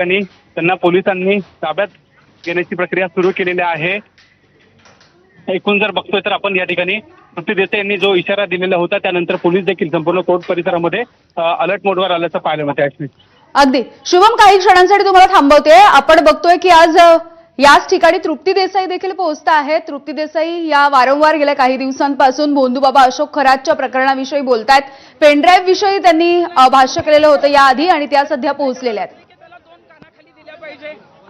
ठिकाणी त्यांना पोलिसांनी ताब्यात घेण्याची प्रक्रिया सुरू केलेली आहे। एकूण जर बघतोय तर आपण या ठिकाणी तृप्ती देसाई यांनी जो इशारा दिलेला होता त्यानंतर पोलीस देखील संपूर्ण कोर्ट परिसरामध्ये अलर्ट मोडवर आल्याचं पाहायला मिळते। अश्विनी, अगदी शुभम, काही क्षणांसाठी तुम्हाला थांबवते। आपण बघतोय की आज याच ठिकाणी तृप्ती देसाई देखील पोहोचत आहेत। तृप्ती देसाई या वारंवार गेल्या काही दिवसांपासून भोंदूबाबा अशोक खरातच्या प्रकरणाविषयी बोलतायत। पेनड्राईव्ह विषयी त्यांनी भाष्य केलेलं होतं याआधी आणि त्या सध्या पोहोचलेल्या आहेत।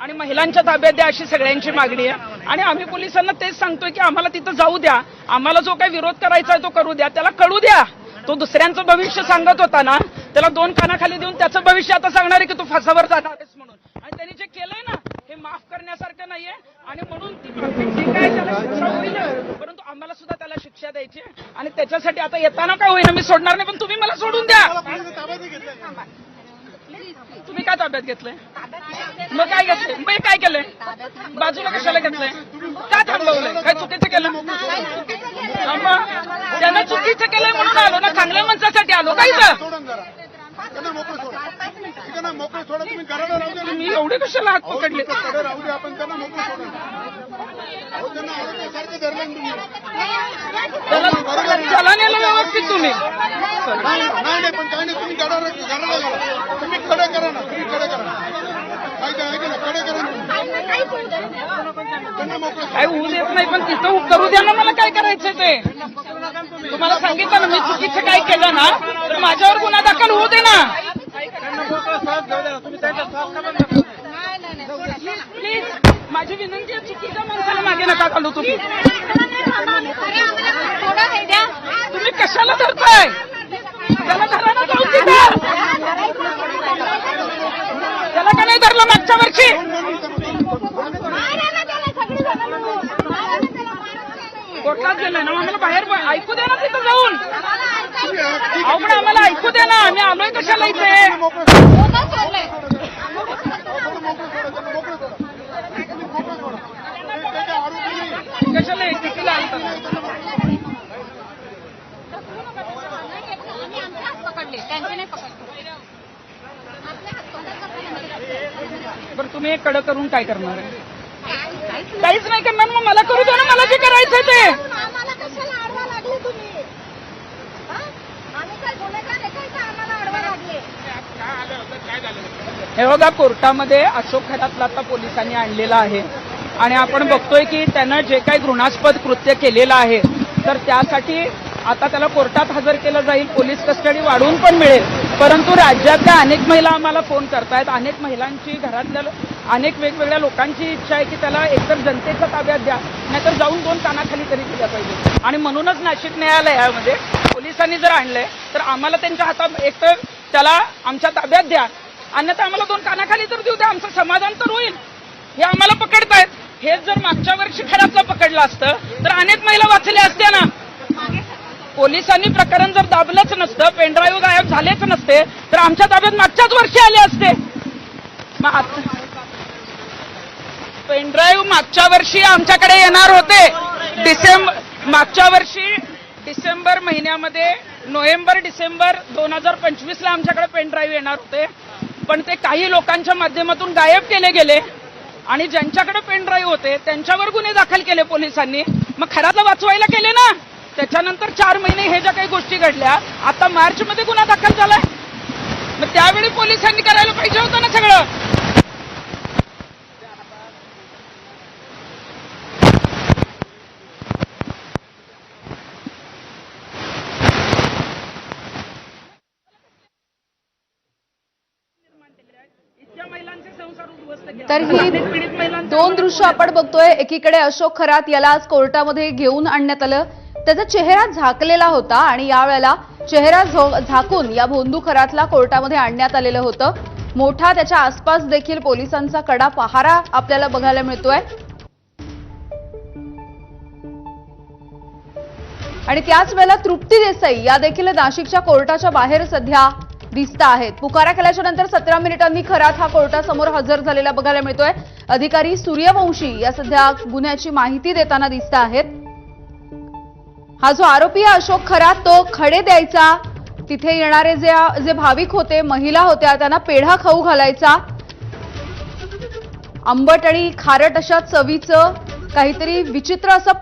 आणि महिलांच्या ताब्यात द्या अशी सगळ्यांची मागणी आहे आणि आम्ही पोलिसांना तेच सांगतोय की आम्हाला तिथं जाऊ द्या, आम्हाला जो काही विरोध करायचा आहे तो करू द्या, त्याला कळू द्या। तो दुसऱ्यांचं भविष्य सांगत होता ना, त्याला 2 कानाखाली देऊन त्याचं भविष्य आता सांगणार आहे की तू फासावर जाणार आहेस म्हणून। आणि त्यांनी जे केलंय ना हे माफ करण्यासारखं नाहीये आणि म्हणून ती काय त्याला शिक्षा होईल, परंतु आम्हाला सुद्धा त्याला शिक्षा द्यायची आणि त्याच्यासाठी आता येताना काय होईना मी सोडणार नाही, पण तुम्ही मला सोडून द्या। तुम्ही काय ताब्यात घेतलंय? मग काय घेतलंय? मग काय केलंय? बाजूला कशाला घेतलंय? का थांबवलंय? काय चुकीचं केलं? त्यानं चुकीचं केलंय म्हणून आलो ना, चांगल्या माणसासाठी आलो का इथं? तुम्ही एवढे कशाला हात पकडले? त्याला नेलं व्यवस्थित तुम्ही काय होऊ देत नाही, पण तिथं करू द्या ना, मला काय करायचं ते तुम्हाला सांगितलं ना। मी चुकीचं काय केलं ना तर माझ्यावर गुन्हा दाखल होऊ दे ना। प्लीज माझी विनंती आहे, चुकीच्या माणसाला मागे नका घालू तुम्ही। तुम्ही कशाला धरताय? त्याला धरायला जाऊ तिथं, त्याला का नाही धरलं मागच्या वर्षी? कोर्टात गेलंय ना, आम्हाला बाहेर ऐकू द्या ना तिथं जाऊन। अहो पण आम्हाला ऐकू द्या ना, आम्ही आलोय कशाला इथे? कशाला कितीला बरं तुम्ही एक कडक करून काय करणार आहे? काहीच नाही करणार, मग मला करू दे ना, मला जे करायचंय ते। हे बघा, कोर्टामध्ये अशोक खरातला आता पोलिसांनी आणलेला आहे आणि आपण बघतोय की त्यानं जे काही घृणास्पद कृत्य केलेलं आहे तर त्यासाठी आता त्याला कोर्टात हजर केलं जाईल, पोलीस कस्टडी वाढवून पण मिळेल। परंतु राज्यातल्या अनेक महिला आम्हाला फोन करतायत, अनेक महिलांची, घरातल्या अनेक वेगवेगळ्या लोकांची इच्छा आहे की त्याला एकतर जनतेच्या ताब्यात द्या, नाहीतर जाऊन 2 कानाखाली तरी दिल्या पाहिजे। आणि म्हणूनच नाशिक न्यायालयामध्ये पोलिसांनी जर आणलंय तर आम्हाला त्यांच्या हातात एकतर त्याला आमच्या ताब्यात द्या, अन्यथा आम्हाला 2 कानाखाली तर देऊ द्या, आमचं समाधान तर होईल। हे आम्हाला पकडतायत, हेच जर मागच्या वर्षी खराबचं पकडलं असतं तर अनेक महिला वाचल्या असत्या ना। पोलिसांनी प्रकरण जर दाबलंच नसतं, पेनड्राईव्ह गायब झालेच नसते तर आमच्या ताब्यात मागच्याच वर्षी आले असते। पेनड्राईव्ह मागच्या वर्षी आमच्याकडे येणार होते, मागच्या वर्षी डिसेंबर महिन्यामध्ये, नोव्हेंबर डिसेंबर 2025ला आमच्याकडे पेनड्राईव्ह येणार होते, पण ते काही लोकांच्या माध्यमातून गायब केले गेले आणि ज्यांच्याकडे पेनड्राईव्ह होते त्यांच्यावर गुन्हे दाखल केले पोलिसांनी। मग खरातला वाचवायला केले ना, त्याच्यानंतर 4 महिने हे ज्या काही गोष्टी घडल्या, आता मार्चमध्ये गुन्हा दाखल झालाय, मग त्यावेळी पोलिसांनी करायला पाहिजे होतं ना सगळं। तर ही 2 दृश्य आपण बघतोय। एकीकडे अशोक खरात याला आज कोर्टामध्ये घेऊन आणण्यात आलं, त्याचा चेहरा झाकलेला होता आणि यावेळेला चेहरा झाकून या भोंदू खरातला कोर्टामध्ये आणण्यात आलेलं होतं। मोठा त्याच्या आसपास देखील पोलिसांचा कडा पहारा आपल्याला बघायला मिळतोय आणि त्याच वेळेला तृप्ती देसाई या देखील नाशिकच्या कोर्टाच्या बाहेर सध्या दिसत आहेत। पुकारा केल्याच्या नंतर 17 मिनिटांनी खरात हा कोर्टासमोर हजर झालेला बघायला मिळतोय। अधिकारी सूर्यवंशी या सध्या गुन्ह्याची माहिती देताना दिसत आहेत। हा जो आरोपी आहे अशोक खरात, तो खडे द्यायचा, तिथे येणारे जे भाविक होते, महिला होत्या, त्यांना पेढा खाऊ घालायचा, आंबट आणि खारट अशा चवीचं काहीतरी विचित्र असं